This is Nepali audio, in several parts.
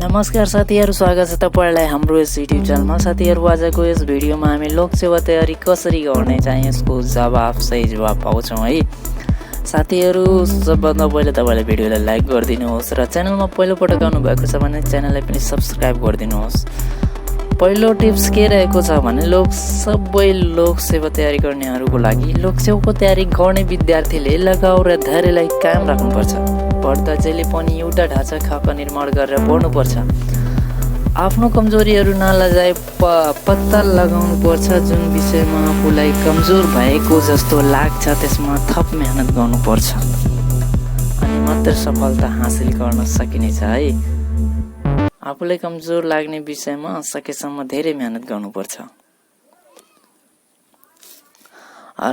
नमस्कार साथीहरु, स्वागत छ तपाईलाई हाम्रो यस युट्युब च्यानलमा। साथीहरु, आजको यस भिडियोमा हामी लोक सेवा तयारी कसरी गर्ने चाहिँ यसको सही जवाफ पाउँछौं है। साथीहरु, सबभन्दा पहिले तपाईले भिडियोलाई लाइक गरिदिनुहोस् र च्यानलमा पहिलो पटक आउनु भएको छ भने च्यानललाई पनि सब्स्क्राइब गरिदिनुहोस्। पहिलो टिप्स के रहेको छ भने सबै लोक सेवा तयारी गर्नेहरुको लागि लोक सेवाको तयारी गर्ने विद्यार्थीले लगाउ र धैर्यलाई कायम राख्नुपर्छ। पढ्दा जहिले पनि एउटा ढाँचा खाका निर्माण गरेर पढ्नुपर्छ। आफ्नो कमजोरीहरु नलजाई पत्ता लगाउनु पर्छ। जुन विषयमा आफूलाई कमजोर भएको जस्तो लाग्छ त्यसमा थप मेहनत गर्नुपर्छ अनि मात्र सफलता हासिल गर्न सकिनेछ है। आफूलाई कमजोर लाग्ने विषयमा सकेसम्म धेरै मेहनत गर्नुपर्छ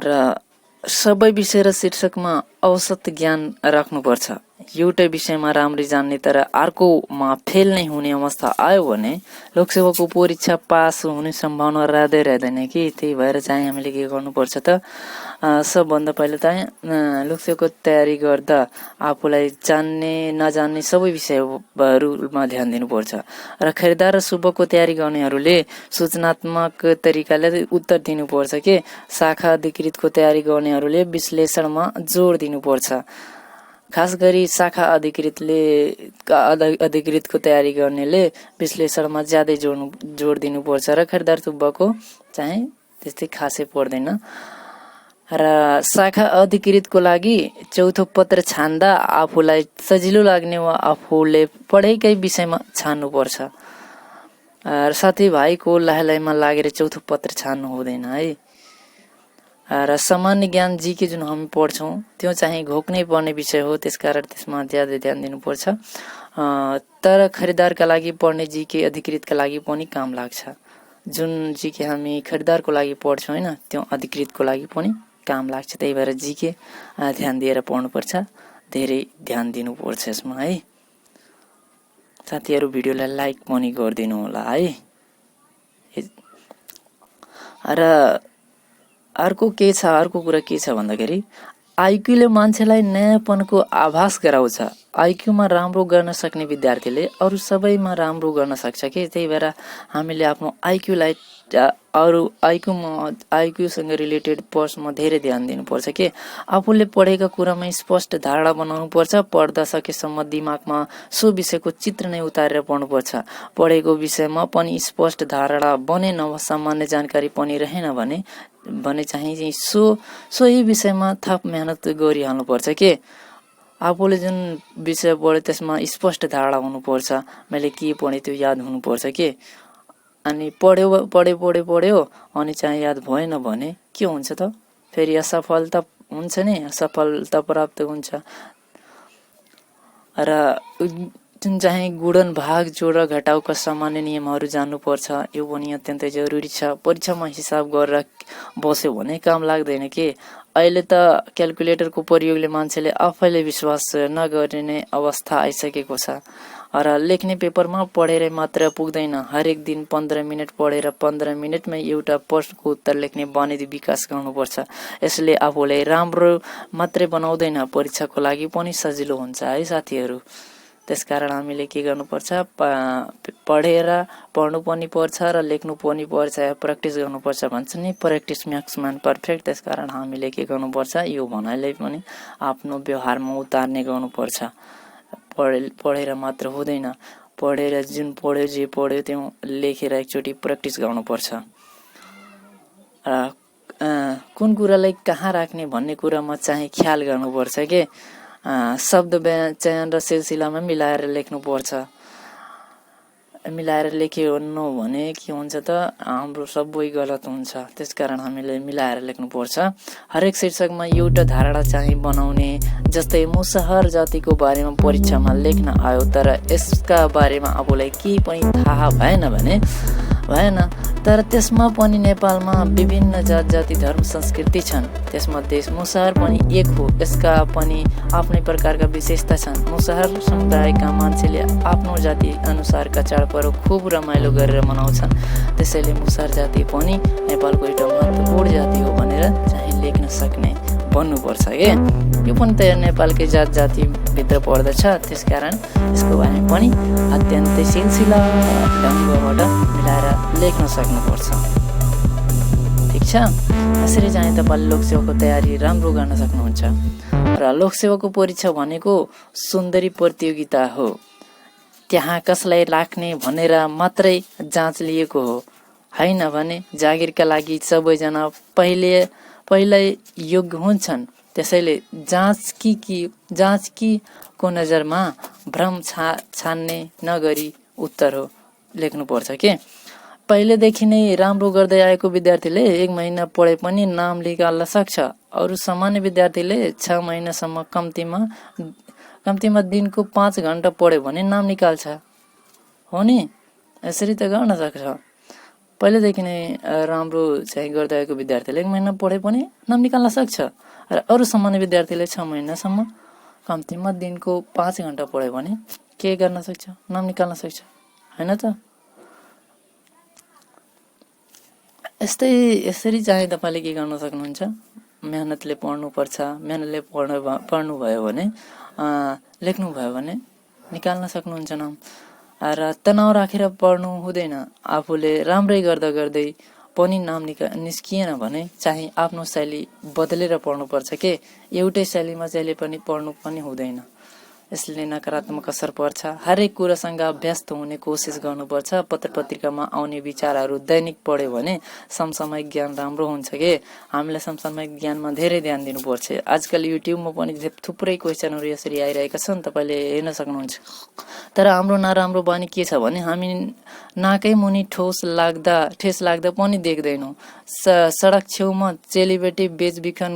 र सबै विषय र शीर्षकमा औसत ज्ञान राख्नुपर्छ। एउटै विषयमा राम्ररी जान्ने तर अर्कोमा फेल नै हुने अवस्था आयो भने लोकसेवाको परीक्षा पास हुने सम्भावना रहँदैन कि। त्यही भएर चाहिँ हामीले के गर्नुपर्छ त, सबभन्दा पहिले चाहिँ लोकसेवाको तयारी गर्दा आफूलाई जान्ने नजान्ने सबै विषयहरूमा ध्यान दिनुपर्छ र खरिदार र शुभको तयारी गर्नेहरूले सूचनात्मक तरिकाले उत्तर दिनुपर्छ कि शाखा अधिकृतको तयारी गर्नेहरूले विश्लेषणमा जोड दिनुपर्छ। खास गरी शाखा अधिकृतको तयारी गर्नेले विश्लेषणमा ज्यादै जोड दिनुपर्छ र खरिदार शुभको चाहिँ त्यस्तै खासै पर्दैन। र शाखा अधिकृतको लागि चौथो पत्र छान्दा आफूलाई सजिलो लाग्ने वा आफूले पढेकै विषयमा छान्नुपर्छ। र साथीभाइको लाइमा लागेर चौथो पत्र छान्नु हुँदैन है। र सामान्य ज्ञान जीके जुन हामी पढ्छौं त्यो चाहिँ घोक्नै पर्ने विषय हो, त्यसकारण त्यसमा ज्यादा ध्यान दिनुपर्छ। तर खरिदारका लागि पढ्ने जीके अधिकृतका लागि पनि काम लाग्छ। जुन जीके हामी खरिदारको लागि पढ्छौं हैन त्यो अधिकृतको लागि पनि काम लाग्छ। त्यही भएर जीके ध्यान दिएर पढ्नुपर्छ, धेरै ध्यान दिनुपर्छ यसमा है। साथीहरु, भिडियोलाई लाइक पनि गरिदिनु होला है। र अर्को कुरा के छ भन्दाखेरि आइक्यूले मान्छेलाई नयाँपनको आभास गराउँछ। आइक्यूमा राम्रो गर्न सक्ने विद्यार्थीले अरु सबैमा राम्रो गर्न सक्छ कि। त्यही भएर हामीले आफ्नो आइक्यूलाई अरु आइक्यूसँग रिलेटेड प्रश्नमा धेरै ध्यान दिनुपर्छ कि आफूले पढेका कुरामा स्पष्ट धारणा बनाउनु पर्छ। पढ्दा सकेसम्म दिमागमा सो विषयको चित्र नै उतारेर पढ्नुपर्छ। पढेको विषयमा पनि स्पष्ट धारणा बने नभए सामान्य जानकारी पनि रहेन भने चाहिँ सोही विषयमा थप मेहनत गरिहाल्नुपर्छ कि। आफूले जुन विषय पढ्यो त्यसमा स्पष्ट धारणा हुनुपर्छ। मैले के पढेँ त्यो याद हुनुपर्छ कि। अनि पढ्यो अनि चाहिँ याद भएन भने के हुन्छ त, फेरि असफलता हुन्छ नि, असफलता प्राप्त हुन्छ। र जुन चाहिँ गुणन भाग जोड र घटाउका सामान्य नियमहरू जान्नुपर्छ। यो पनि अत्यन्तै जरुरी छ। परीक्षामा हिसाब गरेर बस्यो भने काम लाग्दैन कि। अहिले त क्याल्कुलेटरको प्रयोगले मान्छेले आफैले विश्वास नगर्ने अवस्था आइसकेको छ। र लेख्ने पेपरमा पढेर मात्र पुग्दैन। हरेक दिन 15 मिनट पढेर 15 मिनटमा एउटा प्रश्नको उत्तर लेख्ने बानी विकास गर्नुपर्छ। यसले आफूलाई राम्रो मात्रै बनाउँदैन, परीक्षाको लागि पनि सजिलो हुन्छ है साथीहरु। त्यसकारण हामीले के गर्नुपर्छ, पढ्नु पनि पर्छ र लेख्नु पनि पर्छ, प्र्याक्टिस गर्नुपर्छ भन्छ नि, प्र्याक्टिस म्याक्स म्यान परफेक्ट। त्यसकारण हामीले के गर्नुपर्छ, यो भनाइलाई पनि आफ्नो व्यवहारमा उतार्ने गर्नुपर्छ। पढेर मात्र हुँदैन, पढेर जुन पढ्यो जे पढ्यो त्यो लेखेर एकचोटि प्र्याक्टिस गर्नुपर्छ। कुन कुरालाई कहाँ राख्ने भन्ने कुरामा चाहिँ ख्याल गर्नुपर्छ के। शब्द चयन र सिलसिलामा मिलाएर लेख्नुपर्छ। मिलाएर लेख्यो भने के हुन्छ त, हाम्रो सबै गलत हुन्छ। त्यसकारण हामीले मिलाएर लेख्नुपर्छ। हरेक शीर्षकमा एउटा धारणा चाहिँ बनाउने। जस्तै मुसहर जातिको बारेमा परीक्षामा लेख्न आयो तर यसका बारेमा आफूलाई केही पनि थाहा भएन तर त्यसमा पनि नेपालमा विभिन्न जाति धर्म संस्कृति छन्। त्यसमध्ये मुसहर पनि एक हो। यसका पनि आफ्नै प्रकारका विशेषता छन्। मुसहर समुदायका मान्छेले आफ्नो जाति अनुसारका चाडपर्व खुब रमाइलो गरेर मनाउँछन्। त्यसैले मुसहर जाति पनि नेपालको एउटा महत्त्वपूर्ण जाति हो भनेर चाहिँ लेख्न सक्ने भन्नुपर्छ के। यो पनि त नेपालकै जात जातिभित्र पर्दछ, त्यसकारण यसको बारेमा पनि अत्यन्तै सिलसिला ढङ्गबाट मिलाएर लेख्न सक्नुपर्छ। ठिक छ। यसरी चाहिँ तपाईँले लोकसेवाको तयारी राम्रो गर्न सक्नुहुन्छ। र लोकसेवाको परीक्षा भनेको सुन्दरी प्रतियोगिता हो। त्यहाँ कसलाई राख्ने भनेर मात्रै जाँच लिएको हो, होइन भने जागिरका लागि सबैजना पहिल्यै योग्य हुन्छन्। त्यसैले जाँच कि को नजरमा भ्रम छान्ने नगरी उत्तर हो लेख्नुपर्छ के। पहिलेदेखि नै राम्रो गर्दै आएको विद्यार्थीले 1 महिना पढे पनि नाम निकाल्न सक्छ। अरू सामान्य विद्यार्थीले 6 महिनासम्म कम्तीमा दिनको 5 घण्टा पढ्यो भने नाम निकाल्छ, हो नि। यसरी त गर्न सक्छ। पहिलेदेखि नै राम्रो चाहिँ गर्दै आएको विद्यार्थीले 1 महिना पढे पनि नाम निकाल्न सक्छ। र अरू सामान्य विद्यार्थीले 6 महिनासम्म कम्तीमा दिनको 5 घण्टा पढ्यो भने के गर्न सक्छ, नाम निकाल्न सक्छ, होइन त। यसरी चाहिँ तपाईँले के गर्न सक्नुहुन्छ, मेहनतले पढ्नुपर्छ। मेहनतले पढ्नुभयो भने लेख्नुभयो भने निकाल्न सक्नुहुन्छ नाम। र तनाव राखेर पढ्नु हुँदैन। आफूले राम्रै गर्दै पनि नाम निस्किएन भने चाहिँ आफ्नो शैली बदलेर पढ्नुपर्छ के। एउटै शैलीमा जहिले पनि पढ्नु पनि हुँदैन। यसले नकारात्मक असर पर्छ। हरेक कुरासँग व्यस्त हुने कोसिस गर्नुपर्छ। पत्र पत्रिकामा आउने विचारहरू दैनिक पढ्यो भने समसामयिक ज्ञान राम्रो हुन्छ के। हामीले समसामयिक ज्ञानमा धेरै ध्यान दिनुपर्छ। आजकल युट्युबमा पनि थुप्रै क्वेसनहरू यसरी आइरहेका छन्, तपाईँले हेर्न सक्नुहुन्छ। तर हाम्रो नराम्रो बानी के छ भने हामी नाकै मुनि ठेस लाग्दा पनि देख्दैनौँ। सडक छेउमा चेलीबेटी बेचबिखन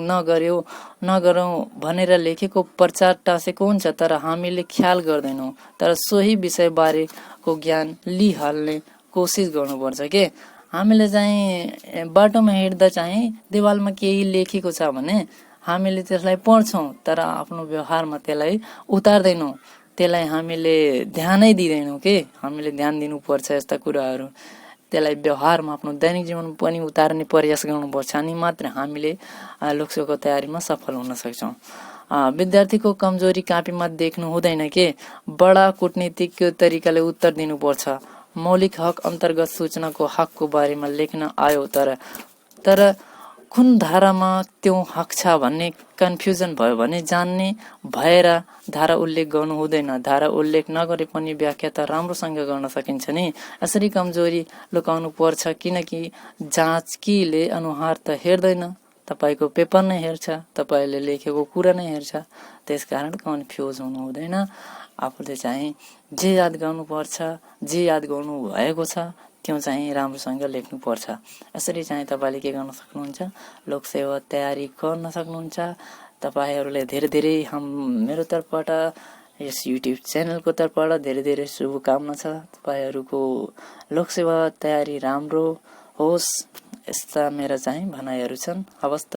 नगरौँ भनेर लेखेको प्रचार टाँसेको हुन्छ, तर हामीले ख्याल गर्दैनौँ। तर सोही विषयबारेको ज्ञान लिइहाल्ने कोसिस गर्नुपर्छ के। हामीले चाहिँ बाटोमा हिँड्दा चाहिँ देवालमा केही लेखेको छ भने हामीले त्यसलाई पढ्छौँ, तर आफ्नो व्यवहारमा त्यसलाई उतार्दैनौँ। त्यसलाई हामीले ध्यानै दिँदैनौँ के। हामीले ध्यान दिनुपर्छ यस्ता कुराहरू। त्यसलाई व्यवहारमा आफ्नो दैनिक जीवनमा पनि उतार्ने प्रयास गर्नुपर्छ। अनि मात्र हामीले लोकसेवाको तयारीमा सफल हुन सक्छौँ। विद्यार्थीको कमजोरी कापीमा देख्नु हुँदैन के। बडा कूटनीतिक तरिकाले उत्तर दिनुपर्छ। मौलिक हक अन्तर्गत सूचनाको हकको बारेमा लेख्न आयो, तर कुन धारामा त्यो हक छ भन्ने कन्फ्युजन भयो भने जान्ने भएर धारा उल्लेख गर्नु हुँदैन। धारा उल्लेख नगरे पनि व्याख्या त राम्रोसँग गर्न सकिन्छ नि। यसरी कमजोरी लुकाउनु पर्छ, किनकि जाँचकीले अनुहार त हेर्दैन, तपाईँको पेपर नै हेर्छ, तपाईँले लेखेको कुरा नै हेर्छ। त्यसकारण कन्फ्युज हुनु हुँदैन। आफूले चाहिँ जे याद गर्नुपर्छ, जे याद गर्नु भएको छ त्यो चाहिँ राम्रोसँग लेख्नुपर्छ। यसरी चाहिँ तपाईँले के गर्न सक्नुहुन्छ, लोकसेवा तयारी गर्न सक्नुहुन्छ। तपाईँहरूले धेरै मेरो तर्फबाट, यस युट्युब च्यानलको तर्फबाट धेरै शुभकामना छ। तपाईँहरूको लोकसेवा तयारी राम्रो होस्, यस्ता मेरा चाहिँ भनाइहरू छन्। हवस्।